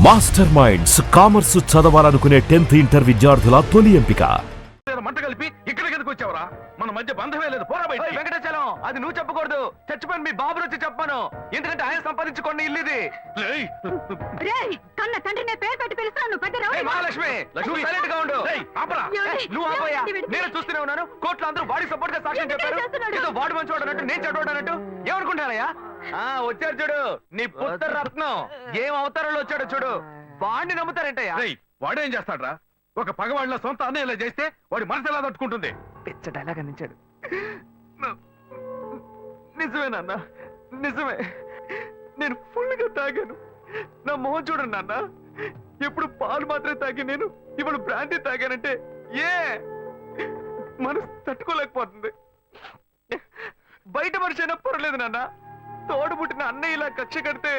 Master minds commerce చదవాలనుకునే 10th inter విద్యార్థుల తొలి ఎంపిక. మంట కలిపి ఇక్కడికి ఎందుకు వచ్చావరా? మన మధ్య బంధమే లేదు. పోరా బయట. వెంకటాచలం, అది నువ్వు చెప్పకూడదు. చచ్చిపోయిన మీ బాబు వచ్చి చెప్పాను. ఎందుకంటే ఆయన సంపాదించుకోండి ఇల్లు ఇది. కన్న తండ్రినే పేరు పెట్టి పిలుస్తాను. పెద్ద రౌడీ. మహాలక్ష్మి, నువ్వు సైలెంట్ గా ఉండు. నువ్వు ఆపయ్యా. నేను చూస్తూనే ఉన్నాను. కోర్టులో అందరూ వాడి సపోర్ట్ గా సాక్ష్యం చెప్పారు. ఏదో వాడు మంచి వాడు అన్నట్టు, నేను చెడ్డవాడు అన్నట్టు. ఏమనుకుంటానయ్యా? వచ్చాడు చూడు, నీ పుత్ర రత్నం. ఏం అవతారంలో వచ్చాడు చూడు. వాడిని నమ్ముతారేంటయ్యా? వాడేం చేస్తాడ్రా? ఒక పగవాళ్ళ సొంత అన్నయ్యలా చేస్తే వాడి మనసు ఎలా తట్టుకుంటుంది? పిచ్చ డైలాగ్ అందించాడు. నిజమే నాన్న, నిజమే. నేను ఫుల్ గా తాగాను. నా మొహం చూడండి నాన్న. ఎప్పుడు పాలు మాత్రమే తాగి నేను ఇప్పుడు బ్రాండీ తాగానంటే ఏ మనసు తట్టుకోలేకపోతుంది. బయట మనిషి అయినా పర్లేదు నాన్న. తోడు పుట్టిన అన్నయ్య ఇలా కక్ష కడితే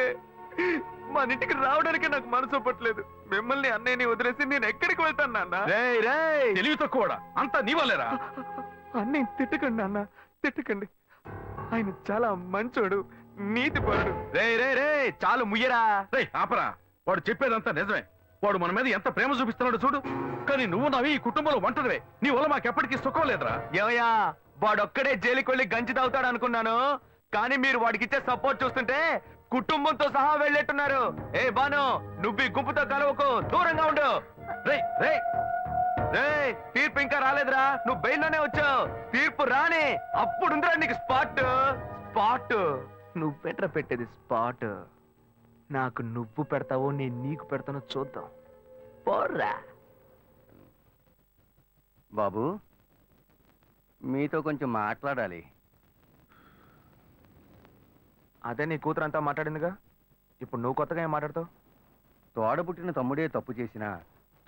మన ఇంటికి రావడానికి నాకు మనసు ఒప్పట్లేదు. మిమ్మల్ని అన్నయ్యని వదిలేసి నేను ఎక్కడికి వెళ్తాను నాన్న? తెలివి తక్కువడా? అంతా నీ వల్లేరా? అన్నయ్య తిట్టకండి నాన్న, తిట్టకండి. ఆయన చాలా మంచోడు, నీతిపరుడు. రే చాలు ముయ్యరా. ఆపరా. వాడు చెప్పేదంతా నిజమే. వాడు మన మీద ఎంత ప్రేమ చూపిస్తున్నాడు చూడు. కానీ నువ్వు నవి ఈ కుటుంబంలో ఒంటరివే. నీ వల్ల మాకెప్పటికీ సుఖం లేదురా. ఏమయ్యా, వాడొక్కడే జైలుకి వెళ్ళి గంజి తాగుతాడు అనుకున్నాను. కానీ మీరు వాడికి ఇచ్చే సపోర్ట్ చూస్తుంటే కుటుంబంతో సహా వెళ్ళేట్టున్నారు. ఏ బాను, నువ్వు ఈ గుంపుతో కలవకు, దూరంగా ఉండు. తీర్పు ఇంకా రాలేదురా. నువ్వు బెయిల్లోనే వచ్చావు. తీర్పు రాని అప్పుడుందిరా నీకు స్పాట్. నువ్వు బెటర్ పెట్టేది స్పాట్. నాకు నువ్వు పెడతావో నేను నీకు పెడతానో చూద్దాం. పోర్రా బాబు, మీతో కొంచెం మాట్లాడాలి. అదే నీ కూతురు అంతా మాట్లాడిందిగా. ఇప్పుడు నువ్వు కొత్తగా ఏం మాట్లాడతావు? తోడబుట్టిన తమ్ముడే తప్పు చేసినా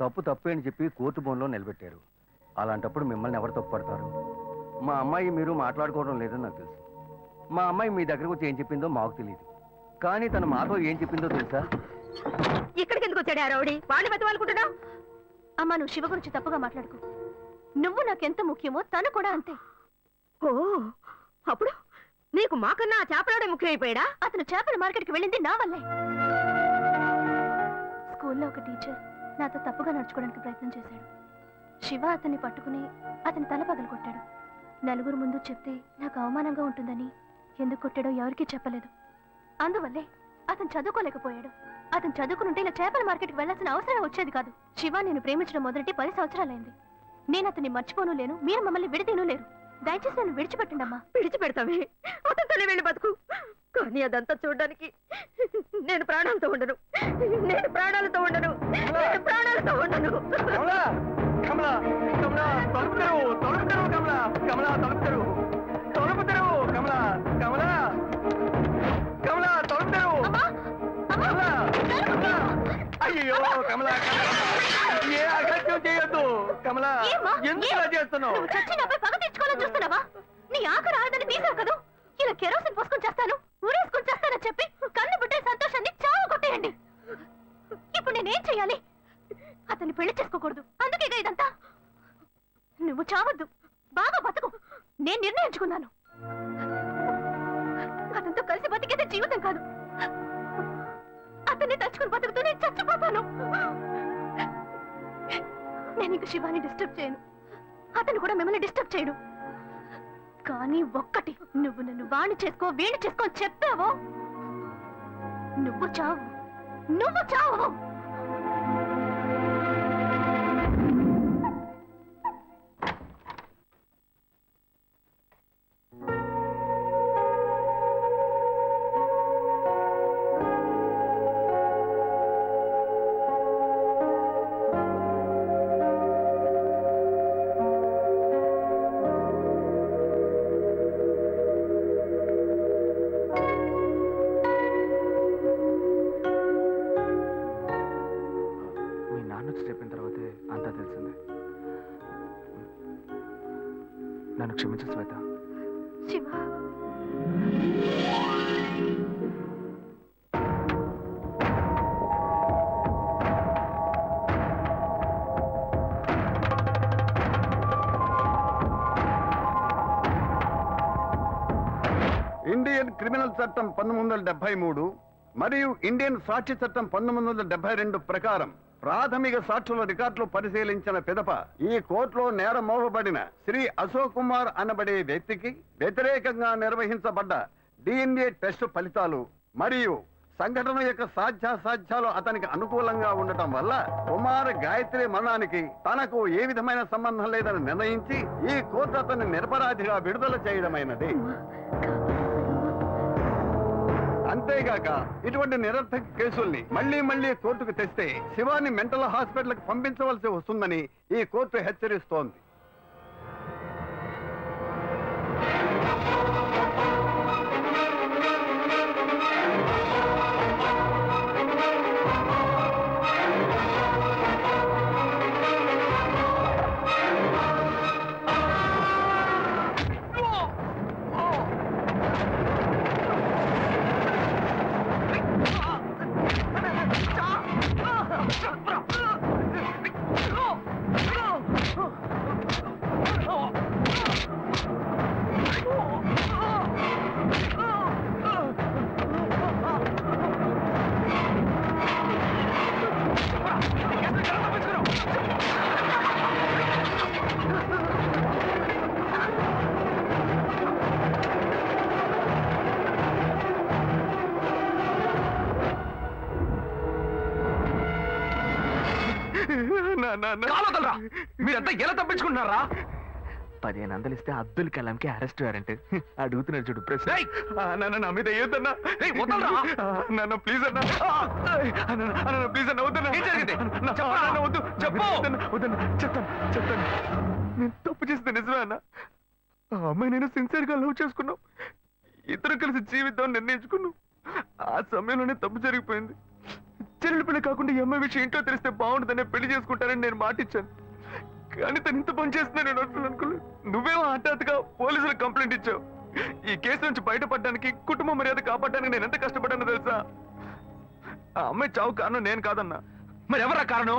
తప్పు తప్పే అని చెప్పి కోర్టు బోన్లో నిలబెట్టారు. అలాంటప్పుడు మిమ్మల్ని ఎవరు తప్పు పడతారు? మా అమ్మాయి మీరు మాట్లాడుకోవడం లేదని నాకు తెలుసు. మా అమ్మాయి మీ దగ్గరకు వచ్చి ఏం చెప్పిందో మాకు తెలియదు. కానీ తను మాతో ఏం చెప్పిందో తెలుసా? ఇక్కడికి ఎందుకు వచ్చాడు ఆ రౌడీ? వాడిని బతవాలనుకుంటున్నావు? అమ్మా, నువ్వు శివ గురించి తప్పుగా మాట్లాడుకో. నువ్వు నాకెంత ముఖ్యమో తను కూడా అంతే. ఓ, అప్పుడు నీకు మాకన్నా ఆ చేపలాడే ముఖ్యమైపోయాడా? అతను చేపల మార్కెట్కి వెళ్ళింది నా వల్లే. స్కూల్లో ఒక టీచర్ నాతో తప్పుగా నడుచుకోవడానికి ప్రయత్నం చేశాడు. శివ అతన్ని పట్టుకుని అతని తల పగలగొట్టాడు. నలుగురు ముందు చెప్తే నాకు అవమానంగా ఉంటుందని ఎందుకు కొట్టాడో ఎవరికీ చెప్పలేదు. అందువల్లే అతను చదువుకోలేకపోయాడు. అతను చదువుకుంటే ఇలా చేపల మార్కెట్కి వెళ్లాల్సిన అవసరం వచ్చేది కాదు. శివ నేను ప్రేమించడం మొదటి 10 సంవత్సరాలైంది. నేను అతన్ని మర్చిపోను లేను, మీరు మమ్మల్ని విడతీను లేరు. దయచేసి నన్ను విడిచిపెట్టండమ్మా. విడిచిపెడతావే, అతనితోనే వెళ్ళి బతుకు. కానీ అదంతా చూడడానికి నేను ప్రాణాలతో ఉండను. నేను ప్రాణాలతో ఉండను. ప్రాణాలతో ఉండను. అయ్యో కమలా, ఏ అగత్యం చేయొద్దు కమలా. ఎందుకు చేస్తున్నావు? చచ్చినపై పగ తెచ్చుకోవాలని చూస్తున్నావా? నీ ఆఖరి ఆడదని తీసావు కదా. ఇలా కెరోసిన్ పోసుకొని చేస్తాను, ఊరేసుకొని చేస్తానని చెప్పి కన్ను బిడ్డ సంతోషాన్ని చావు కొట్టేయండి. ఇప్పుడు నేనేం చెయ్యాలి? అతన్ని పెళ్లి చేసుకోకూడదు, అందుకేగా ఇదంతా. నువ్వు చావద్దు, బాగా బతుకు. నేను నిర్ణయించుకున్నాను. అతనితో కలిసి బతికేదే జీవితం కాదు. అతన్ని తలుచుకుని బతుకుతూ నేను చచ్చిపోతాను. నేను ఇంక శివాని డిస్టర్బ్ చేయను, అతను కూడా మిమ్మల్ని డిస్టర్బ్ చేయడు. కానీ ఒక్కటి, నువ్వు నన్ను వాణి చేసుకో వీణి చేసుకో అని చెప్పావో నువ్వు చావు. నువ్వు చావు. చెప్పిన తర్వాతే అంతా తెలిసిందే. నన్ను క్షమించు శ్వేత. శివ, ఇండియన్ క్రిమినల్ చట్టం 1973 మరియు ఇండియన్ సాక్షి చట్టం 1972 ప్రకారం ప్రాథమిక సాక్షుల రికార్డులు పరిశీలించిన పిదప ఈ కోర్టులో నేరం మోపబడిన శ్రీ అశోక్ కుమార్ అనబడే వ్యక్తికి వ్యతిరేకంగా నిర్వహించబడ్డ DNA టెస్టు ఫలితాలు మరియు సంఘటన యొక్క సాధ్యాసాధ్యాలు అతనికి అనుకూలంగా ఉండటం వల్ల కుమార్ గాయత్రి మరణానికి తనకు ఏ విధమైన సంబంధం లేదని నిర్ణయించి ఈ కోర్టు అతన్ని నిరపరాధిగా విడుదల చేయడమైనది. అంతేగాక ఇటువంటి నిరర్థక కేసుల్ని మళ్లీ కోర్టుకు తెస్తే శివాని మెంటల్ హాస్పిటల్ కి పంపించవలసి వస్తుందని ఈ కోర్టు హెచ్చరిస్తోంది. కాలదలరా మీరంతా ఎలా తప్పించుకుంటున్నారా? 15 వందలు ఇస్తే అబ్దుల్ కలాంకి అరెస్ట్ వారెంట్ అడుగుతున్నాడు చూడు ప్రశ్న. నా మీద ఏదన్నా నాన్న ప్లీజ్ అన్నా ప్లీజ్ అన్న వద్దన్నా. ఏం జరిగింది? వద్దు చెప్పు. వద్దన్నా చెప్తాను. నేను తప్పు చేస్తే నిజమే అన్న. ఆ అమ్మాయి నేను సిన్సియర్ గా లవ్ చేసుకున్నాం. ఇద్దరు కలిసి జీవితం నిర్ణయించుకున్నాం. ఆ సమయంలోనే తప్పు జరిగిపోయింది. చెల్లెలు పెళ్లి కాకుండా ఈ అమ్మాయి విషయం ఇంట్లో తెలిస్తే బాగుంటుందనే పెళ్లి చేసుకుంటారని నేను మాటిచ్చాను. కానీ తను ఇంత పని చేస్తున్నా నేను అసలు అనుకోలేదు. నువ్వేమో హఠాత్తుగా పోలీసులకు కంప్లైంట్ ఇచ్చావు. ఈ కేసు నుంచి బయటపడడానికి, కుటుంబ మర్యాద కాపాడడానికి నేను ఎంత కష్టపడ్డానో తెలుసా? ఆ అమ్మాయి చావు కారణం నేను కాదన్నా. మరి ఎవరా కారణం?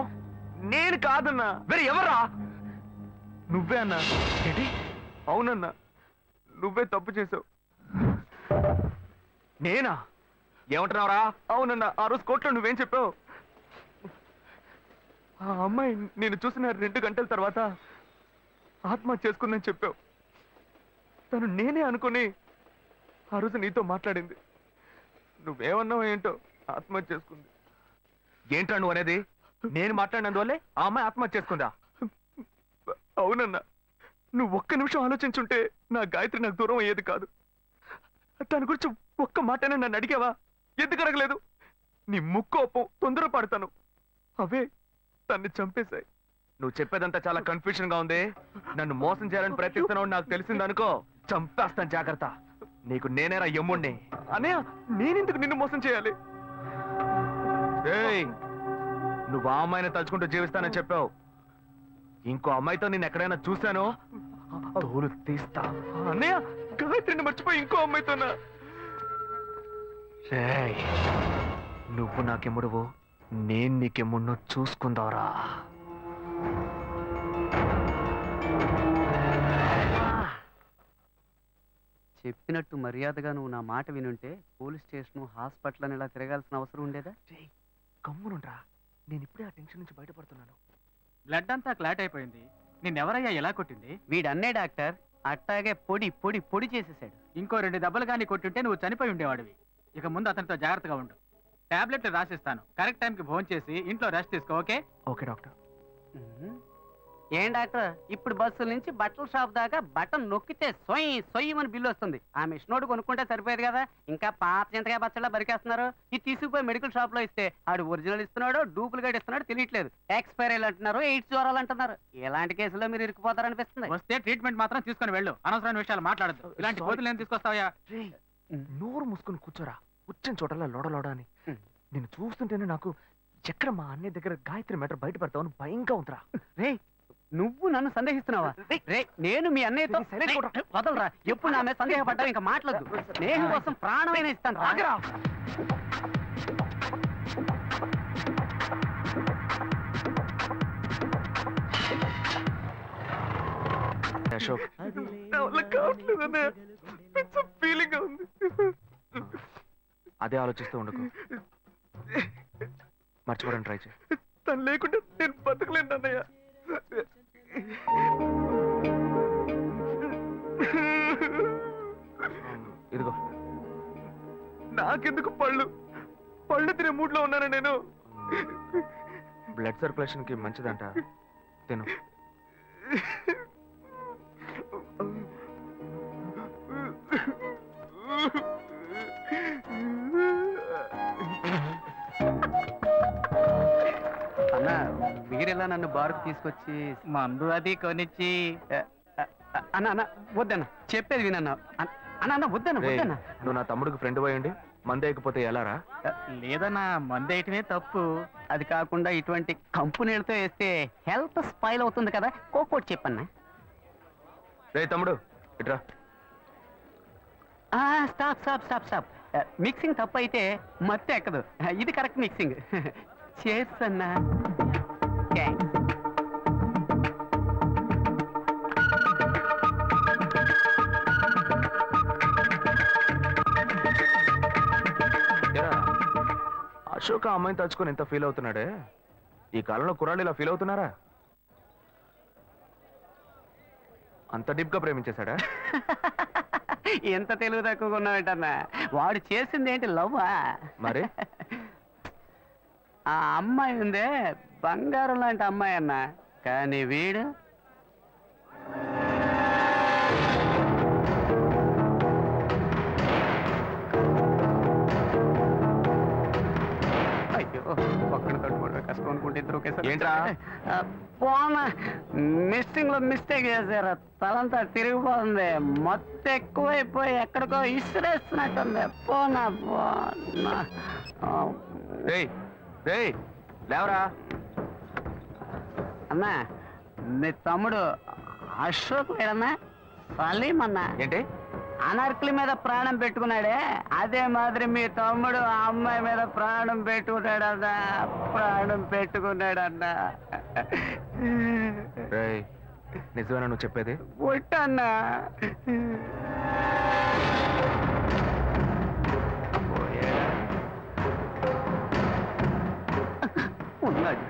నేను కాదన్నా. మరి ఎవరా? నువ్వే అన్నా. ఏంటి? అవునన్నా, నువ్వే తప్పు చేసావు. నేనా? ఏమంటున్నావురా? అవునన్నా, ఆ రోజు కోర్టులో నువ్వేం చెప్పావు? ఆ అమ్మాయి నేను చూసిన 2 గంటల తర్వాత ఆత్మహత్య చేసుకుందని చెప్పావు. తను నేనే అనుకుని ఆ రోజు నీతో మాట్లాడింది. నువ్వేమన్నావు ఏంటో, ఆత్మహత్య చేసుకుంది. ఏంటో నువ్వు అనేది? నేను మాట్లాడినందువల్లే ఆ అమ్మాయి ఆత్మహత్య చేసుకుందా? అవునన్నా, నువ్వు ఒక్క నిమిషం ఆలోచించుంటే నా గాయత్రి నాకు దూరం అయ్యేది కాదు. దాని గురించి ఒక్క మాటనే నన్ను అడిగావా? ఎందుకు అడగలేదు? నీ ముక్కోపం, తొందరపడతాను అవే తన్ని చంపేశాయి. నువ్వు చెప్పేదంతా చాలా కన్ఫ్యూజన్ గా ఉంది. నన్ను మోసం చేయాలని ప్రయత్నిస్తున్నావు నాకు తెలిసిందనుకో, చంపేస్తాను. జాగ్రత్త. నీకు నేనేరా యమ్ముణ్ణి. అన్నయ్య, నేనెందుకు నిన్ను మోసం చేయాలి? ఏయ్, నువ్వు ఆ అమ్మాయిని తలుచుకుంటూ జీవిస్తానని చెప్పావు. ఇంకో అమ్మాయితో నేను ఎక్కడైనా చూశానో తోలు తీస్తా. అన్నయ్య, గాయత్రిని మర్చిపోయి ఇంకో అమ్మాయితోనా? రేయ్, నువ్వు నాకెమ్ముడువు, నేను నీకెమ్ముడినో చూసుకుందావరా. చెప్పినట్టు మర్యాదగా నువ్వు నా మాట వినుంటే పోలీస్ స్టేషన్, హాస్పిటల్ అని ఇలా తిరగాల్సిన అవసరం ఉండేదా? కమ్మునుండ్రా, నేను ఇప్పుడే ఆ టెన్షన్ నుంచి బయటపడుతున్నాను. బ్లడ్ అంతా క్లాట్ అయిపోయింది. నిన్నెవరయ్యా ఎలా కొట్టింది? వీడన్నే డాక్టర్ అట్టాగే పొడి పొడి పొడి చేసేసాడు. ఇంకో 2 దెబ్బలు కానీ కొట్టుంటే నువ్వు చనిపోయి ఉండేవాడివి. ఇక ముందు అతనితో జాగ్రత్తగా ఉండు. టాబ్లెట్లు రాసిస్తాను. కరెక్ట్ టైంకి భోజనం చేసి ఇంట్లో రెస్ట్ తీసుకో. ఓకే? Okay doctor. ఏం డాక్టర్, ఇప్పుడు బస్సుల నుంచి బట్టల షాప్ దాకా బటన్ నొక్కితే సొయ్యమని బిల్లు వస్తుంది. ఆ మిషన్ కొనుక్కుంటే సరిపోయేది కదా. ఇంకా పాత చింతకాయ బచ్చలా బరికేస్తున్నారు. ఇది తీసుకుపోయి మెడికల్ షాప్ లో ఇస్తే ఆడు ఒరిజినల్ ఇస్తున్నాడో డూప్లికేట్ ఇస్తున్నాడో తెలియట్లేదు. ఎక్స్పైరీలు అంటున్నారు, ఎయిడ్స్ జ్వరాలు అంటున్నారు. ఇలాంటి కేసులో మీరు ఇరుక్కుపోతారనిపిస్తుంది. వస్తే ట్రీట్మెంట్ మాత్రం తీసుకొని వెళ్ళు. అనవసరమైన విషయాలు మాట్లాడద్దు. ఇలాంటి కోతులు ఏం తీసుకొస్తావా? నోరు మూసుకొని కూర్చోరా. వచ్చిన చోటలా లోడ అని. నేను చూస్తుంటేనే నాకు ఎక్కడ మా అన్నయ్య దగ్గర గాయత్రి మ్యాటర్ బయటపడతావని భయంగా ఉందిరా. రే, నువ్వు నన్ను సందేహిస్తున్నావా? రే, నేను మీ అన్నయ్యతో వదలరా. ఎప్పుడు నా మీద సందేహపడ్డావు? ఇంకా మాట్లాడదు. స్నేహం కోసం ప్రాణమైన ఇస్తాను. రాగరా. అశోక్, ఫీలింగ్ ఉంది. అదే ఆలోచిస్తూ ఉండకు. మర్చిపోవడానికి ట్రై చేయి. తను లేకుండా నేను బతకలేను అన్నయ్య. ఇదిగో నాకెందుకు పళ్ళు పళ్ళు తినే మూడ్లో ఉన్నాను నేను. బ్లడ్ సర్క్యులేషన్ కి మంచిదంట, తిను. అన్న మీరెలా నన్ను బారుకు తీసుకొచ్చి మందు అది కొనిచ్చి అన్న అన్న వద్దన్న, చెప్పేది వినన్న. అన్న అన్న వద్దన్న రేయ్, వద్దన్న. నువ్వు నా తమ్ముడికి ఫ్రెండ్ పోయండి, మందేయకపోతే ఎలారా? లేదన్నా మందేయటమే తప్పు. అది కాకుండా ఇటువంటి కంపెనీలతో వేస్తే హెల్త్ స్పాయిల్ అవుతుంది కదా, కోకోట్ చెప్పన్నా. రే తమ్ముడు ఇట్రా. Stop stop stop stop. Mixing తప్పు అయితే మత్తు ఎక్కదు, ఇది కరెక్ట్ మిక్సింగ్. చేర్స్ అన్నా. థ్యాంక్స్. ఏరా, అశోక్ ఆ అమ్మాయిని తలుచుకొని ఎంత ఫీల్ అవుతున్నాడే, ఈ కాలంలో కుర్రాళ్ళు ఇలా ఫీల్ అవుతున్నారా? అంత డీప్ గా ప్రేమించేశాడా? ఎంత తెలుగు తక్కువగా ఉన్నావేంటన్నా, వాడు చేసింది ఏంటి లవ్వా? మరి ఆ అమ్మాయి ఉందే బంగారం లాంటి అమ్మాయి అన్న, కానీ వీడు అయ్యో ఒక్కడి తట్టుకోవడం కష్టం అనుకుంటే ఇద్దరు ఒకేసారి. ఏంట్రా? పోనా మిస్సింగ్ లో మిస్టేక్ చేశారు, తలంతా తిరిగిపోతుంది, మొత్తం ఎక్కువైపోయి ఎక్కడికో ఇసిరేస్తున్నట్టుంది. పోనా పోనా. రేయ్ రేయ్ లేవరా. అన్నా నీ తమ్ముడు అశోక్ లేడన్నా, సలీం అన్నా. ఏంటి? అనార్కలి మీద ప్రాణం పెట్టుకున్నాడే, అదే మాదిరి మీ తమ్ముడు ఆ అమ్మాయి మీద ప్రాణం పెట్టుకున్నాడన్నా, ప్రాణం పెట్టుకున్నాడన్నా. రేయ్, నిజమేనా నువ్వు చెప్పేది? పుట్టన్నా. ఉన్నాడు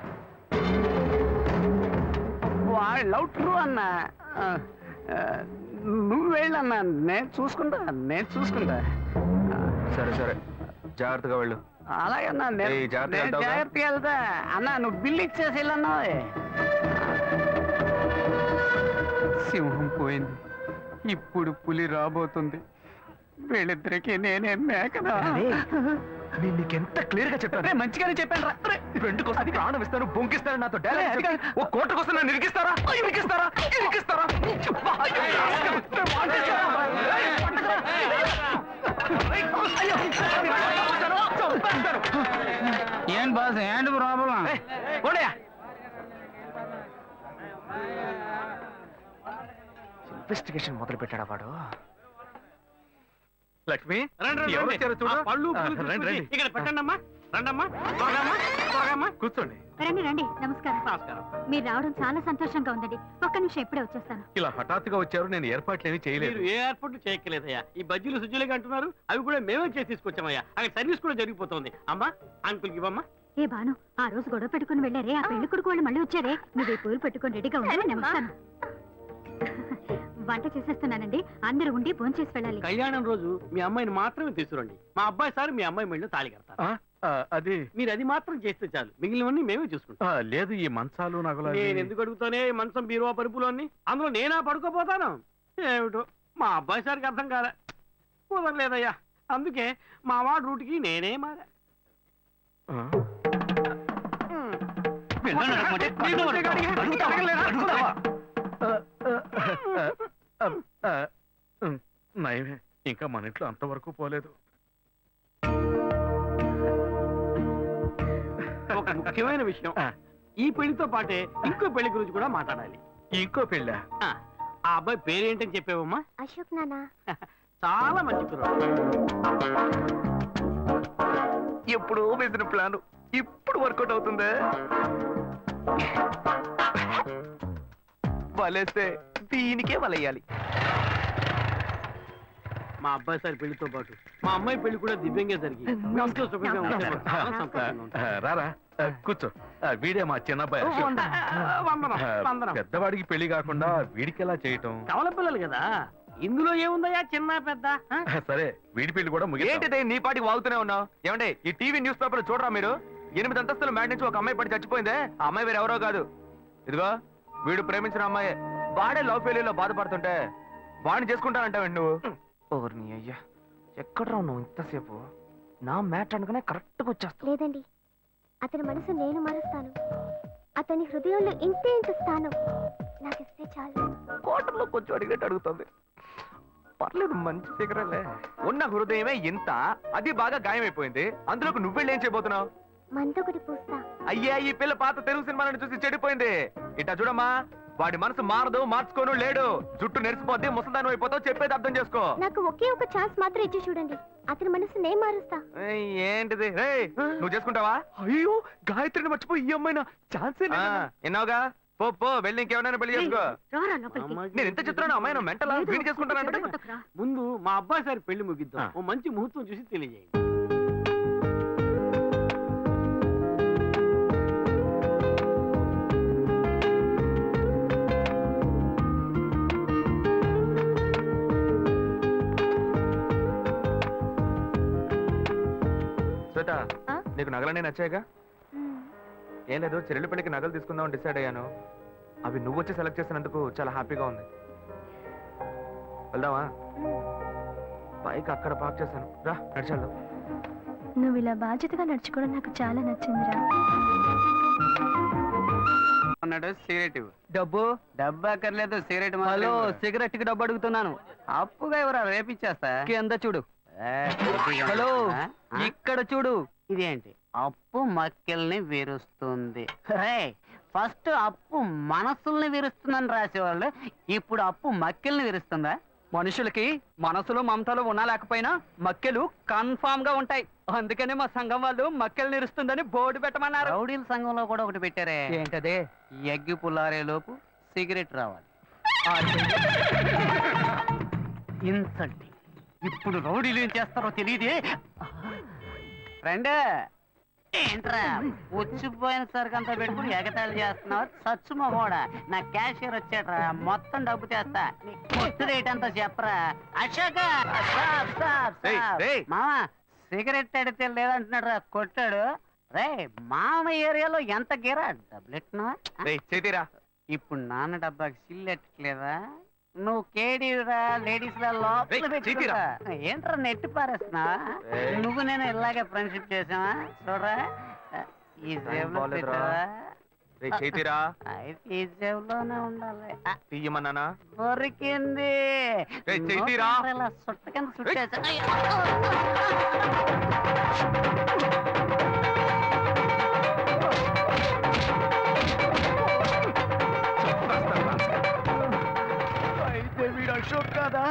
వాళ్ళు ట్రూ అన్నా. నువ్వు వెళ్ళన్నా, నేను చూసుకుంటా. సరే సరే, జాగ్రత్తగా వెళ్ళు. అలాగన్నా నేను ఏయ్, జాగ్రత్తగా నేను వెళ్తావుగా? జాగ్రత్తగా వెళ్తా అన్నా. నువ్వు బిల్లు ఇచ్చేసి వెళ్ళన్నా. సింహం పోయింది, ఇప్పుడు పులి రాబోతుంది. వీళ్ళిద్దరికి నేనే మేకనా? నేను నీకెంత క్లియర్ గా చెప్పాను. మంచిగానే చెప్పాను రా. ఫ్రెండ్ కోసం ప్రాణం ఇస్తాను, బొంకిస్తాను, నాతో డైలాగ్ చెప్పి ఓ కోట కోసం నన్ను ఇరికిస్తారా? ఇరికిస్తారా? ఇరికిస్తారా? ఏం బాస్ ఏంటి ప్రాబ్లం? ఇన్వెస్టిగేషన్ మొదలు పెట్టాడా వాడు? లక్ష్మి, రండి, ఎవరు రండి. వచ్చారో చూడు. ఆ పళ్ళు, పూలు రండి, తీసుకొచ్చి రండి. ఇక్కడ పెట్టండమ్మా. రండమ్మా, త్వరగామ్మా, త్వరగామ్మా. కూర్చోండి. రండి రండి, నమస్కారం. నమస్కారం. మీరు రావడం చాలా సంతోషంగా ఉందండి. ఒక్క నిమిషం ఇప్పుడే వచ్చేస్తాను. ఇలా హఠాత్తుగా వచ్చారు, నేను ఏర్పాట్లేమీ చేయలేదు. మీరు ఏ ఏర్పాట్లు చేయక్కర్లేదయ్యా. ఈ బజ్జీలు సుజ్జులుగా అంటున్నారు, అవి కూడా మేమే చేసి తీసుకొచ్చామయ్యా. అక్కడ సర్వీస్ కూడా జరిగిపోతుంది. అమ్మా, అంకుల్కి ఇవ్వమ్మా. ఏ బాను, ఆ రోజు గొడవ పెట్టుకుని వెళ్ళారే, ఆ పెళ్లి కొడుకు వాళ్ళు మళ్ళీ వచ్చారే. నువ్వు ఈ పూలు పెట్టుకుని రెడీగా ఉంటే నేను వస్తాను. వంట చేసేస్తున్నానండి, అందరూ ఉండి భోంచేసి వెళ్ళాలి. కళ్యాణం రోజు మీ అమ్మాయిని మాత్రమే తీసుకురండి. మా అబ్బాయి సార్ మీ అమ్మాయి మెళ్ళో తాళి కడతారు. అది మీరు అది మాత్రం చేస్తే చాలు, మిగిలినవన్నీ మేమే చూసుకుంటాం. లేదు, ఈ మంచాలు నగలు నేను ఎందుకు అడుగుతానే మంచం బీరువా పరుపులు అన్ని, అందులో నేనా పడుకోపోతాను? ఏమిటో మా అబ్బాయి సార్కి అర్థం కాలే, కుదరలేదయ్యా. అందుకే మా వాడు రూట్కి నేనే మారా. నయమే, ఇంకా మన ఇంట్లో అంతవరకు పోలేదు. ఒక ముఖ్యమైన విషయం, ఈ పెళ్లితో పాటే ఇంకో పెళ్లి గురించి కూడా మాట్లాడాలి. ఇంకో పెళ్ళా? ఆ అబ్బాయి పేరేంటని చెప్పావమ్మా? అశోక్ నాన్న. చాలా మంచి కుర్రాడు. ఎప్పుడు వేసిన ప్లాన్ ఇప్పుడు వర్కౌట్ అవుతుందే. వలేస్తే దీనికే వలయ్యాలి. మా అబ్బాయి సార్ పెళ్లితో పాటు మా అమ్మాయి పెళ్లి కూడా దివ్యంగా జరిగి మీ ఇంట్లో సుఖంగా ఉంటే మాకు చాలా సంతోషంగా ఉంటుంది. రారా కూర్చో. వీడే మా చిన్నబ్బాయి అశోక్. వందనం, వందనం. పెద్దవాడికి పెళ్లి కాకుండా వీడికి ఎలా చేయటం? కవల పిల్లలు కదా, ఇందులో ఏముందయ్యా చిన్న పెద్ద? సరే వీడి పెళ్లి కూడా ముగిద్దాం. ఏంటిదే నీ పాటికి వాగుతూనే ఉన్నావు? ఏమంటే ఈ టీవీ న్యూస్ పేపర్ చూడరా మీరు? 8 అంతస్తుల మ్యాట్ నుంచి ఒక అమ్మాయి పడి చచ్చిపోయిందే. ఆ అమ్మాయి వేరు ఎవరో కాదు, ఇదిగో వీడు ప్రేమించిన అమ్మాయి. వాడే లవ్ ఫెయిల్యూర్ లో బాధపడుతుంటే వాడిని చేసుకుంటానంటావండి నువ్వు? ఓర్ని అయ్యా, ఎక్కడ ఉన్నావు ఇంతసేపు? నా మ్యాట్ అనుకునే కరెక్ట్గా వచ్చేస్తా. లేదండి, అతని మనసు నేను మారుస్తాను. అతని హృదయంలో ఇంతే ఇంత స్థానం నాకు ఇస్తే చాలు. కోటర్లో కొంచెం అడిగినట్టు అడుగుతుంది. పర్లేదు, మంచి ఫిగరలే. ఉన్న హృదయమే ఇంత, అది బాగా గాయమైపోయింది. అందులోకి నువ్వెళ్ళి ఏం చేయబోతున్నావు? మందొకటి పూస్తా. అయ్యా, ఈ పిల్ల పాత తెలుగు సినిమాలను చూసి చెడిపోయింది. ఇట్టా చూడమ్మా, వాడి మనసు మారదు, మార్చుకోను లేడు. జుట్టు నెరిసిపోద్ది, ముసల్దానం అయిపోతావు. చెప్పేది అర్థం చేసుకో. నాకు ఒకే ఒక ఛాన్స్ మాత్రం ఇచ్చి చూడండి, అతని మనసు నేను మారుస్తా. ఏయ్, ఏంటిది? ఏయ్, నువ్వు చేసుకుంటావా? అయ్యో, గాయత్రిని మర్చిపోయి ఈ అమ్మాయినా ఛాన్సే ఎన్నావుగా. పో పో, వెళ్ళి ఇంకేమైనా పెళ్లి చేసుకో. నేను ఎంత చెప్తున్నాను, అమ్మాయి మెంటల్ వీడి చేసుకుంటానంటే. ముందు మా అబ్బాయి సార్ పెళ్లి ముగిద్దాం. ఓ మంచి ముహూర్తం చూసి తెలియజేయండి. శ్వేత, నీకు నగలనే నచ్చాయిగా? ఏం లేదు, చెల్లెలి పెళ్లికి నగలు తీసుకుందామని డిసైడ్ అయ్యాను. అవి నువ్వు వచ్చి సెలెక్ట్ చేసినందుకు చాలా హ్యాపీగా ఉంది. వెళ్దామా? బైక్ అక్కడ పార్క్ చేశాను, రా నడిచేద్దాం. నువ్వు ఇలా బాధ్యతగా నడుచుకోవడం నాకు చాలా నచ్చిందిరా. అన్నాడు సిగరెట్ డబ్బు. డబ్బు అక్కర్లేదు, సిగరెట్. హలో, సిగరెట్ కి డబ్బు అడుగుతున్నాను. అప్పుగా ఎవరా, రేపిచ్చేస్తా. కింద చూడు. హలో, ఇక్కడ చూడు. ఇదేంటి? అప్పు మక్కెల్ని విరుస్తుంది. ఫస్ట్ అప్పు మనసుల్ని విరుస్తుందని రాసేవాళ్ళు, ఇప్పుడు అప్పు మక్కెల్ని విరుస్తుందా? మనుషులకి మనసులో మమతలు ఉన్నా లేకపోయినా మక్కెలు కన్ఫామ్ గా ఉంటాయి. అందుకనే మా సంఘం వాళ్ళు మక్కెలు నిరుస్తుందని బోర్డు పెట్టమన్నారు. రౌడీల సంఘంలో కూడా ఒకటి పెట్టారే. ఏంటదే? ఎగ్గి పుల్లారే లోపు సిగరెట్ రావాలి. ఇన్సల్ట్. ఇప్పుడు రౌడీలు ఏం చేస్తారో తెలియదే. ఫ్రెండ్, ఏంట్రా వచ్చిపోయిన సరికి అంతా పెట్టుకుని ఎగతాళి చేస్తున్నావు? సచ్చు మగోడా, నా క్యాషియర్ వచ్చాడ్రా, మొత్తం డబ్బు చేస్తా. నీ కొట్టు రేట్ అంతా చెప్పరా. అశోక, మామ సిగరెట్ అడితే లేదంటున్నాడు రా, కొట్టాడు. రే మామ ఏరియాలో ఎంత గిరా డబ్బులెట్టినా? ఇప్పుడు నాన్న డబ్బాకి సిల్లెట్టలేదా? నువ్వు కేడీరా, లేడీస్ ఏంట్రా నెట్టి పారేస్తున్నా? నువ్వు నేను ఇలాగే ఫ్రెండ్షిప్ చేసావా? చూడరా, ఈ జేబులో పెట్టావా? ఈ జేబులోనే ఉండాలి. తీయమన్నానా? దొరికింది. ఇలా సుట్ట కింద సుట్టేసా. వీడు అశోక్ కాదా,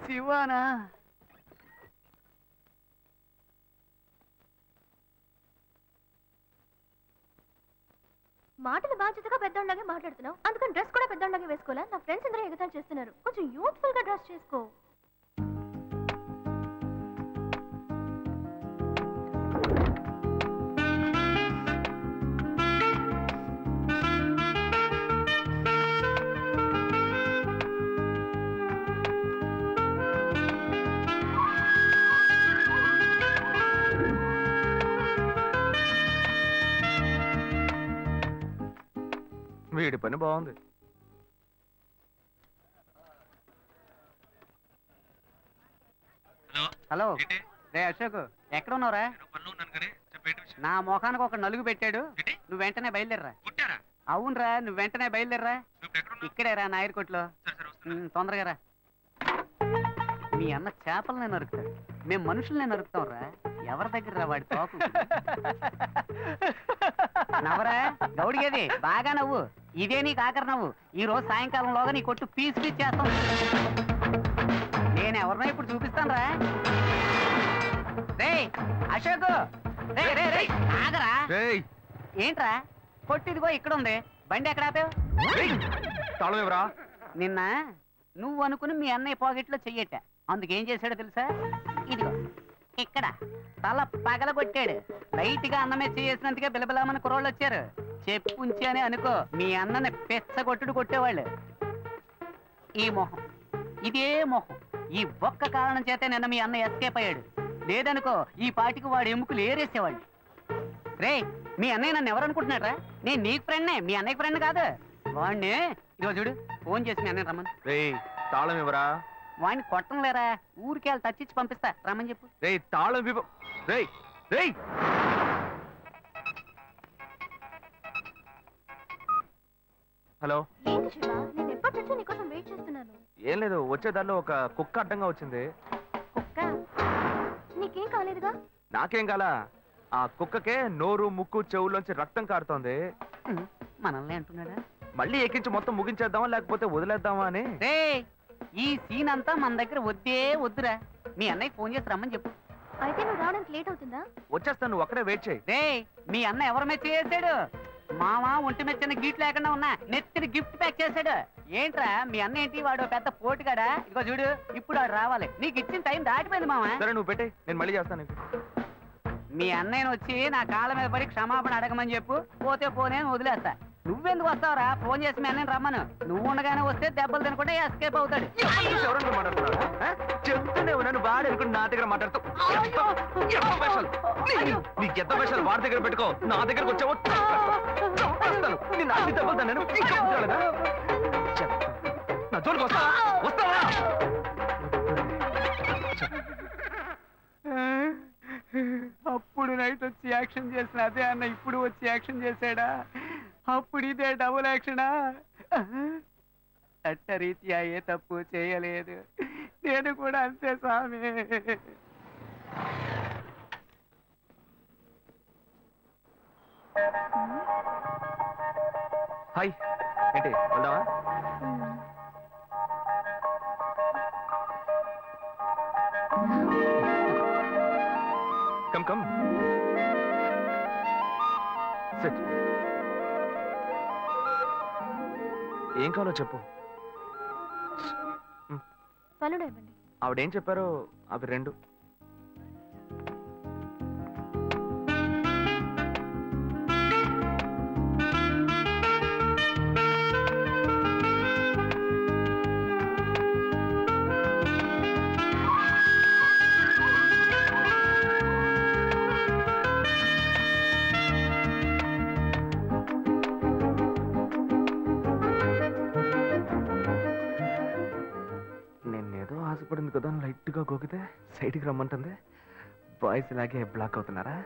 శివానా? మాటలు బాధ్యతగా పెద్దోళ్ళగా మాట్లాడుతున్నావు, అందుకని డ్రెస్ కూడా పెద్దోళ్ళగా వేసుకోవాలా? నా ఫ్రెండ్స్ అందరూ ఎగతాలు చేస్తున్నారు, కొంచెం యూత్ఫుల్ గా డ్రెస్ చేసుకో. వీడి పని బాగుంది. హలో, రే అశోక్, ఎక్కడ ఉన్నావురా? నా ముఖానికి ఒక నలుగు పెట్టాడు, నువ్వు వెంటనే బయలుదేరరా. అవునరా, నువ్వు వెంటనే బయలుదేరరా. ఇక్కడే రా, నాయర్ కొట్లో. తొందరగా రా. మీ అన్న చేపలనే నరుకుతాడు, మేము మనుషులనే నరుకుతాం రా. ఎవరి దగ్గర రా వాడి తోకు? నవ్వరా, గౌడిగేది బాగా నవ్వు. ఇదే నీకు ఆఖరి నవ్వు. ఈ రోజు సాయంకాలంలోగా నీ కొట్టు పీస్ పీస్ చేస్తాం. నేను ఎవరినో ఇప్పుడు చూపిస్తాను రా. రే అశోక్, ఆగరా. ఏంట్రా కొట్టిదిగో ఇక్కడ ఉంది, బండి ఎక్కడ ఆపావు? నిన్న నువ్వు అనుకుని మీ అన్నయ్య పాకెట్లో చెయ్యట, అందుకేం చేశాడో తెలుసా? ఇదిగో ఇక్కడ తల పగల కొట్టాడు. లైట్ గా అన్నమే చేసినందుకే బిలబిలామని కుర్రోళ్ళు వచ్చారు. చెప్పుంచి అని అనుకో, మీ అన్నని పెచ్చగొట్టుడు కొట్టేవాళ్ళు. ఈ మొహం, ఇదే మొహం, ఈ ఒక్క కారణం చేతే నిన్న మీ అన్న ఎస్కేప్ అయ్యాడు. లేదనుకో ఈ పాటికి వాడు ఎముకలు ఏరేసేవాళ్ళు. రే, మీ అన్నయ్య నన్ను ఎవరనుకుంటున్నారా? నేను నీకు ఫ్రెండ్నే, మీ అన్నయ్య ఫ్రెండ్ కాదు. వాడిని ఇదిగో చూడు, ఫోన్ చేసి మీ అన్నయ్య రమ్మని. రే తాళం ఇవ్వరా? వాడిని కొట్టం లేరా, ఊరికి వెళ్ళి తచ్చిచ్చి పంపిస్తా, రమ్మని చెప్పు. రే తాళం ఇవ్వ. రే రే హలో. ఏంటి శివ, నేను ఎప్పటి నుంచో నీకోసం వెయిట్ చేస్తున్నాను. ఏం లేదు, వచ్చేదారిలో ఒక కుక్క అడ్డంగా వచ్చింది. కుక్క? నీకేం కాలేదుగా? నాకేం కాలా, ఆ కుక్కకే నోరు ముక్కు చెవుల్లోంచి రక్తం కారుతోంది. మనల్ని అంటున్నాడా? మళ్ళీ ఎక్కించి మొత్తం ముగించేద్దామా లేకపోతే వదిలేద్దామా అని. రే, ఈ సీన్ అంతా మన దగ్గర వద్దే వద్దురా. మీ అన్నయ్య ఫోన్ చేసి రమ్మని చెప్పు. అయితే నువ్వు రావడానికి లేట్ అవుతుందా? వచ్చేస్తాను, నువ్వు అక్కడే వెయిట్ చేయి. రే, మీ అన్న ఎవరి మెచ్చ చేశాడు? మావా ఒంటి మెచ్చిన గీట్ లేకుండా ఉన్నా నెత్తిని గిఫ్ట్ ప్యాక్ చేశాడు. ఏంట్రా మీ అన్న ఏంటి, వాడు పెద్ద పోటుగాడా? ఇదిగో చూడు, ఇప్పుడు వాడు రావాలి. నీకు ఇచ్చిన టైం దాటిపోయింది మావా. సరే నువ్వు పెట్టే, నేను మళ్ళీ చేస్తాను నీకు. మీ అన్నయ్యని వచ్చి నా కాళ్ళ మీద పడి క్షమాపణ అడగమని చెప్పు. పోతే పోనే వదిలేస్తా. నువ్వెందుకు వస్తావురా? ఫోన్ చేసి మీ అన్నయ్యని రమ్మను. నువ్వు ఉండగానే వస్తే దెబ్బలు తినకుండా ఎస్కేప్ అవుతాడు. ఎవరన్నా మాట్లాడుతున్నారా? చెప్తూనే ఉన్నాను, వాడు అనుకుని నా దగ్గర మాట్లాడుతూ. నీకు ఎంత పైసలు వాడి దగ్గర పెట్టుకో, నా దగ్గరకు వచ్చావో నేను అన్ని దెబ్బలు నేను నా జోలికి వస్తావా? వస్తావా? అప్పుడు నైట్ వచ్చి యాక్షన్ చేసిన అదే అన్న ఇప్పుడు వచ్చి యాక్షన్ చేశాడా? అప్పుడు ఇదే డబుల్ యాక్షనా? చట్టరీత్యా ఏ తప్పు చేయలేదు, నేను కూడా అంతే స్వామి. హాయ్, ఏంటి వెళ్దామా? Come come SIT. ఏం కావాలో చెప్పు. పనులు ఇవ్వండి. ఆవిడేం చెప్పారో అవి రెండు. ఆశపడింది కదా, లైట్ గా గోకితే సైడ్కి రమ్మంటుంది. బాయ్స్ ఇలాగే బ్లాక్ అవుతున్నారా?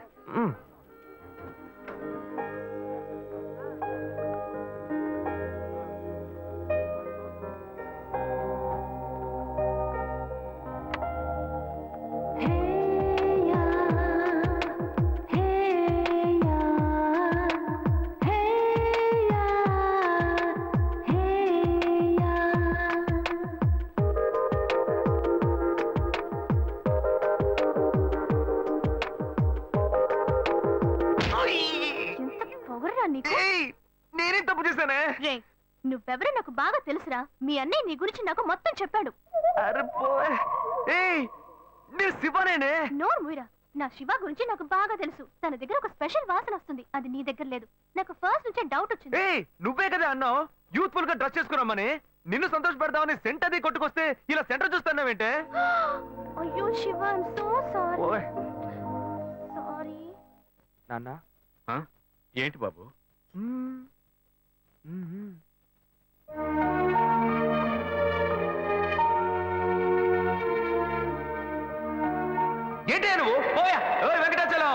నేనేం తప్పు చేశానే? నువ్వెవరో నాకు బాగా తెలుసురా. మీ అన్నయ్య నీ గురించి నాకు మొత్తం చెప్పాడు. శివనేనే. నోరు మూయరా. నా శివ గురించి నాకు బాగా తెలుసు. తన దగ్గర ఒక స్పెషల్ వాసన వస్తుంది, అది నీ దగ్గర లేదు. నాకు ఫస్ట్ నుంచే డౌట్ వచ్చింది. నువ్వే కదా అన్నావు యూత్ఫుల్ గా డ్రెస్ చేసుకున్నామని. నిన్ను సంతోష పెడదామని సెంట్ అది కొట్టుకొస్తే ఇలా సెంటర్ చూస్తున్నావేంటే? అయ్యో Shiva, I'm so sorry. Sorry నాన్న. ఏంటి బాబు? ఏంటి నువ్వు? వెంకటాచలం.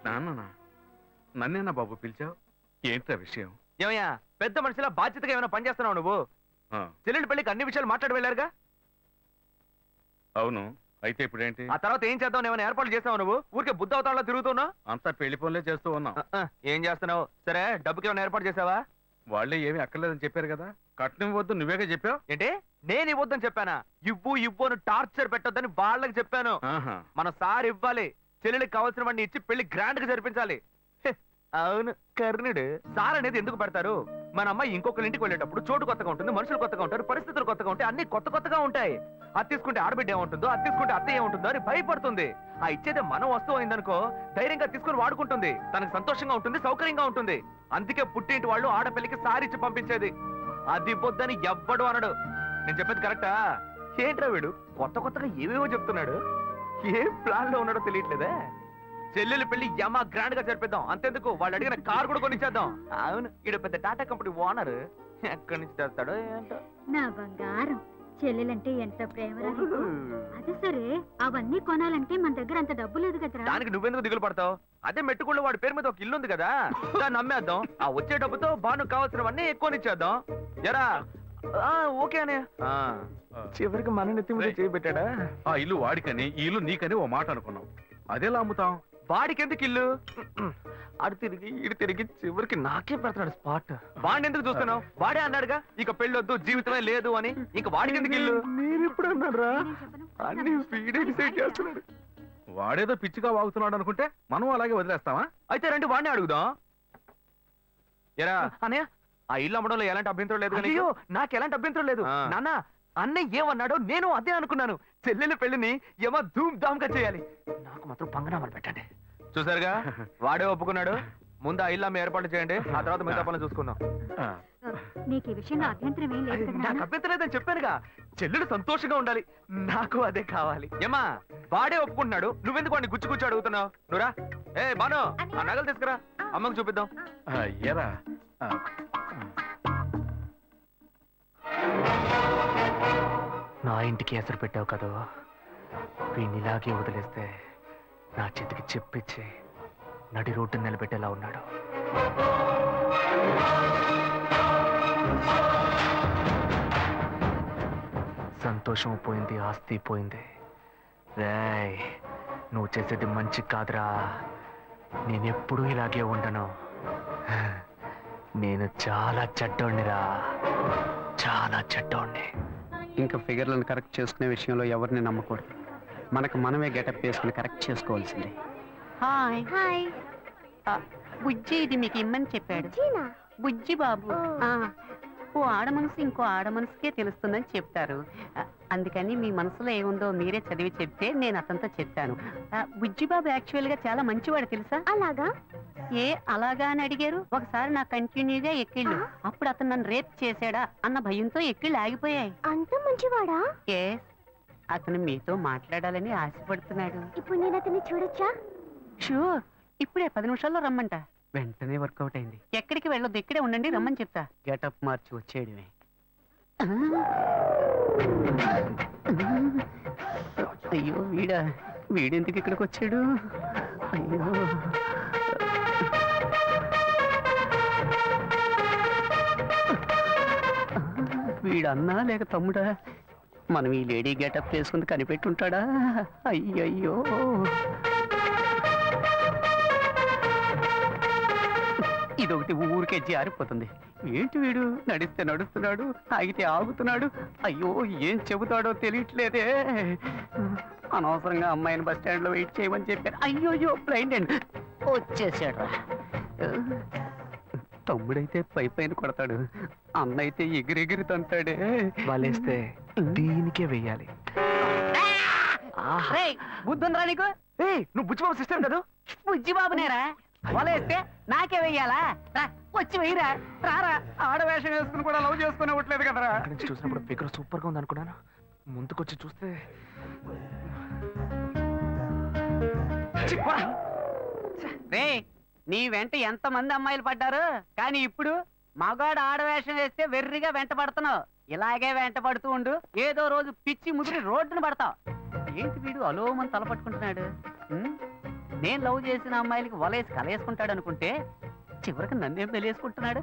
నాన్న, నన్నేనా బాబు పిలిచావు? ఏంట్రా విషయం? ఏమయ్యా, పెద్ద మనిషిలా బాధ్యతగా ఏమైనా పని చేస్తున్నావు నువ్వు? చెల్లెలి పెళ్లికి అన్ని విషయాలు మాట్లాడి వెళ్ళారుగా? అవును, అయితే ఇప్పుడేంటి? ఆ తర్వాత ఏం చేద్దాం? ఏమైనా ఏర్పాట్లు చేస్తావు నువ్వు? ఊరికే బుద్ధ అవతారంలో తిరుగుతున్నావు. అంతా పెళ్లి పనులే చేస్తూ ఉన్నాం. ఏం చేస్తున్నావు? సరే, డబ్బుకి ఏమైనా ఏర్పాటు చేసావా? వాళ్ళే ఏమీ అక్కర్లేదని చెప్పారు కదా. కట్నం ఇవ్వద్దు నువ్వేగా చెప్పావు. ఏంటి? నేను ఇవ్వద్దని చెప్పానా? ఇవ్వు ఇవ్వు అని టార్చర్ పెట్టొద్దని వాళ్ళకి చెప్పాను. మన సార్ ఇవ్వాలి. చెల్లెలికి కావాల్సిన వాడిని ఇచ్చి పెళ్లి గ్రాండ్ గా జరిపించాలి. అవును, కర్ణుడు. సార్ అనేది ఎందుకు పెడతారు? మన అమ్మాయి ఇంకొకరి ఇంటికి వెళ్ళేటప్పుడు చోటు కొత్తగా ఉంటుంది, మనుషులు కొత్తగా ఉంటారు, పరిస్థితులు కొత్తగా ఉంటాయి, అన్ని కొత్తగా ఉంటాయి. అది తీసుకుంటే ఆడబిడ్డ ఏముంటుందో, అది తీసుకుంటే అత్త ఏముంటుందో అని భయపడుతుంది. ఆ ఇచ్చేదే మనం వస్తువు అయిందనుకో ధైర్యంగా తీసుకుని వాడుకుంటుంది, తనకు సంతోషంగా ఉంటుంది, సౌకర్యంగా ఉంటుంది. అందుకే పుట్టింటి వాళ్ళు ఆడపిల్లకి సారిచ్చి పంపించేది. అది పొద్దని ఎవ్వడు అనడు. నేను చెప్పేది కరెక్టా? ఏంట్రా వీడు కొత్తగా ఏవేవో చెప్తున్నాడు. ఏ ప్లాన్ లో ఉన్నాడో తెలియట్లేదే. చెల్లెలు పెళ్లి యమా గ్రాండ్ గా జరిపిద్దాం. అంతెందుకు వాళ్ళు అడిగిన కార్ కూడా కొనిచ్చేద్దాం. అవును, ఈడ పెద్ద టాటా కంపెనీ ఓనర్. ఎక్కడి నుంచి తెస్తాడో ఏంటో. నా బంగారం, చెల్లెలంటే ఎంత ప్రేమరా నీకు? అదే సరే, అవన్నీ కొనాలంటే మన దగ్గర అంత డబ్బు లేదు కదరా. దానికి నువ్వెందుకు దిగులు పడతావు? అదే మెట్టుకుళ్ళు వాడి పేరు మీద ఒక ఇల్లు ఉంది కదా, దాన్ని అమ్మేద్దాం. ఆ వచ్చే డబ్బుతో బాను కావాల్సినవన్నీ ఎక్కువనిచ్చేద్దాం. ఎరా ఓకే అనే. చివరికి మన నెత్తి మీద చేయబెట్టాడా? ఆ ఇల్లు వాడికని, ఈ ఇల్లు నీకని ఓ మాట అనుకున్నాం. అదేలా అమ్ముతాం? వాడికి ఎందుకు ఇల్లు? అడు తిరిగి ఇటు తిరిగి చివరికి నాకే పెడతాడు స్పాట్. వాడిని ఎందుకు చూస్తున్నావు? వాడే అన్నాడుగా ఇక పెళ్ళొద్దు, జీవితమే లేదు అని. ఇంక వాడికి ఎందుకు ఇల్లు? నేను ఎప్పుడు అన్నారా? అన్ని వీడే డిసైడ్ చేస్తున్నాడు. వాడేదో పిచ్చిగా వాగుతున్నాడు అనుకుంటే మనం అలాగే వదిలేస్తావా? అయితే రండి వాడిని అడుగుదాం. ఎరా అన్నయ్య, ఆ ఇల్లు అమ్మడంలో ఎలాంటి అభ్యంతరం లేదు. అయ్యో నాకు ఎలాంటి అభ్యంతరం లేదు నాన్న. అన్నయ్య ఏమన్నాడో నేను అదే అనుకున్నాను. చెల్లెల పెళ్లిని ఏమో ధూమ్ ధామ్ గా చేయాలి. నాకు మాత్రం పంగనామాలు పెట్టండి. చూసారుగా, వాడే ఒప్పుకున్నాడు. ముందు ఆ ఇల్లు అమ్మ ఏర్పాటు చేయండి, ఆ తర్వాత మిగతా పనులు చూసుకుందాం. నీకు ఈ విషయంలో అభ్యంతరం ఏం లేదు కదా నాకు నాన్న? అభ్యంతరం లేదని చెప్పానుగా. చెల్లెలు సంతోషంగా ఉండాలి, నాకు అదే కావాలి. ఏమా వాడే ఒప్పుకుంటున్నాడు, నువ్వెందుకు వాడిని గుచ్చి అడుగుతున్నావు? నువ్వురా. ఏ బాను, ఆ నగలు తీసుకురా, అమ్మకు చూపిద్దాం. ఎరా నా ఇంటికి ఎసరు పెట్టావు కదా, వీడిని ఇలాగే వదిలేస్తే నా చేతికి చెప్పిచ్చి నడి రోడ్డు నిలబెట్టేలా ఉన్నాడు. సంతోషం పోయింది, ఆస్తి పోయింది. రేయ్, నువ్వు చేసేది మంచి కాదురా. నేనెప్పుడూ ఇలాగే ఉండను. నేను చాలా చెడ్డోణ్ణిరా, చాలా చెడ్డోణ్ణి. ఇంకా ఫిగర్లను కరెక్ట్ చేసుకునే విషయంలో ఎవరిని నమ్మకూడదు. మనకు మనమే గెటప్ వేసుకుని కరెక్ట్ చేసుకోవాల్సిందే. Hi hi. బుజ్జి ఇది మీకు ఇమ్మని చెప్పాడు. బుజ్జి బాబు. ఓ ఆడ మనసు ఇంకో ఆడ మనసుకే తెలుస్తుందని చెప్తారు. అందుకని మీ మనసులో ఏముందో మీరే చదివి చెప్తే నేను అతనితో చెప్పాను. బుజ్జి బాబు యాక్చువల్ గా చాలా మంచివాడు తెలుసా? అలాగా? ఏ అలాగా అని అడిగారు? ఒకసారి నా కంటిన్యూగా ఎక్కిళ్ళు, అప్పుడు అతను నన్ను రేప్ చేశాడా అన్న భయంతో ఎక్కిళ్ళు ఆగిపోయాయి. అంత మంచివాడా? ఏ అతను మీతో మాట్లాడాలని ఆశపడుతున్నాడు. ఇప్పుడు నేను అతన్ని చూడొచ్చా? షూర్, ఇప్పుడే 10 నిమిషాల్లో రమ్మంట. వెంటనే వర్కౌట్ అయింది. ఎక్కడికి వెళ్ళొద్దు, ఇక్కడే ఉండండి, రమ్మని చెప్తా. గెటప్ మార్చి వచ్చేయడమే. అయ్యో వీడెందుకు ఇక్కడికి వచ్చాడు? అయ్యో వీడన్నా లేక తమ్ముడా? మనం ఈ లేడీ గెటప్ వేసుకుని కనిపెట్టుంటాడా? అయ్యయ్యో ఇదొకటి ఊరికే జారిపోతుంది. ఏంటి వీడు నడిస్తే నడుస్తున్నాడు, ఆగితే ఆగుతున్నాడు. అయ్యో ఏం చెబుతాడో తెలియట్లేదే. అనవసరంగా అమ్మాయిని బస్ స్టాండ్ లో వెయిట్ చేయమని చెప్పారు. అయ్యోయ్యో బ్లైండ్ అండ్ వచ్చేసాడు. తమ్ముడైతే పైన కొడతాడు, అన్న అయితే ఎగిరెగిరి తంతాడే. వాళ్ళేస్తే దీనికే వెయ్యాలి. బుద్ధుందిరా నీకు? నువ్వు బుచ్చిబాబు సిస్టర్ కదా? బుజ్జిబాబు నేరా? వలేస్తే నాకే వెయ్యాలా? వచ్చి వెయ్యరా, రారా. ఆడవేషం వేసుకుని కూడా లవ్ చేసుకుని ఇవ్వట్లేదు కదరా. అక్కడి నుంచి చూసినప్పుడు ఫిగర్ సూపర్ గా ఉంది అనుకున్నాను. ముందుకొచ్చి చూస్తే రే, నీ వెంట ఎంతమంది అమ్మాయిలు పడ్డారు, కానీ ఇప్పుడు మగాడు ఆడవేషం వేస్తే వెర్రిగా వెంట పడుతున్నావు. ఇలాగే వెంట పడుతూ ఉండు, ఏదో రోజు పిచ్చి ముదిరి రోడ్డును పడతావు. ఏంటి వీడు అలోమని తలపట్టుకుంటున్నాడు? నేను లవ్ చేసిన అమ్మాయిలకి వలేసి కలేసుకుంటాడు అనుకుంటే చివరికి నన్నేం పెళ్ళేసుకుంటున్నాడు.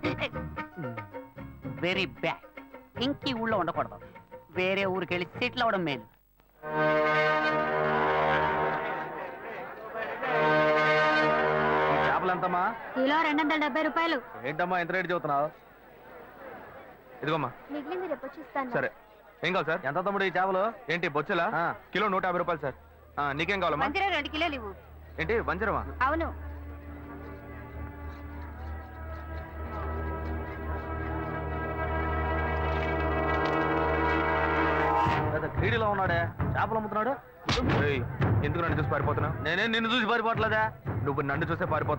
Very bad. ఇంక ఈ ఊళ్ళో ఉండకూడదు, వేరే ఊరికి వెళ్ళి సెటిల్ అవడం మేలు. చేపలు ఎంతమ్మా? కిలో 270 రూపాయలు. ఏంటమ్మా ఎంత రేటు చెబుతున్నావు? ఇదిగోమ్మా. మిగిలింది రేపు వచ్చి ఇస్తాను. సరే, ఏం కావాలి సార్? ఎంత తమ్ముడు ఈ చేపలు? ఏంటి బొచ్చులా? కిలో 150 రూపాయలు సార్. నీకేం కావాలమ్మా? 2 కిలోలు ఇవ్వు. ఏంటి వంజరమా? అవును. వీడిలో ఉన్నాడే చేపలు అమ్ముతున్నాడు. ఎందుకు నన్ను చూసి పారిపోతున్నావు? నేనేం నిన్ను చూసి పారిపోవట్లేదా? నువ్వు నన్ను చూసే పారిపోతున్నావు.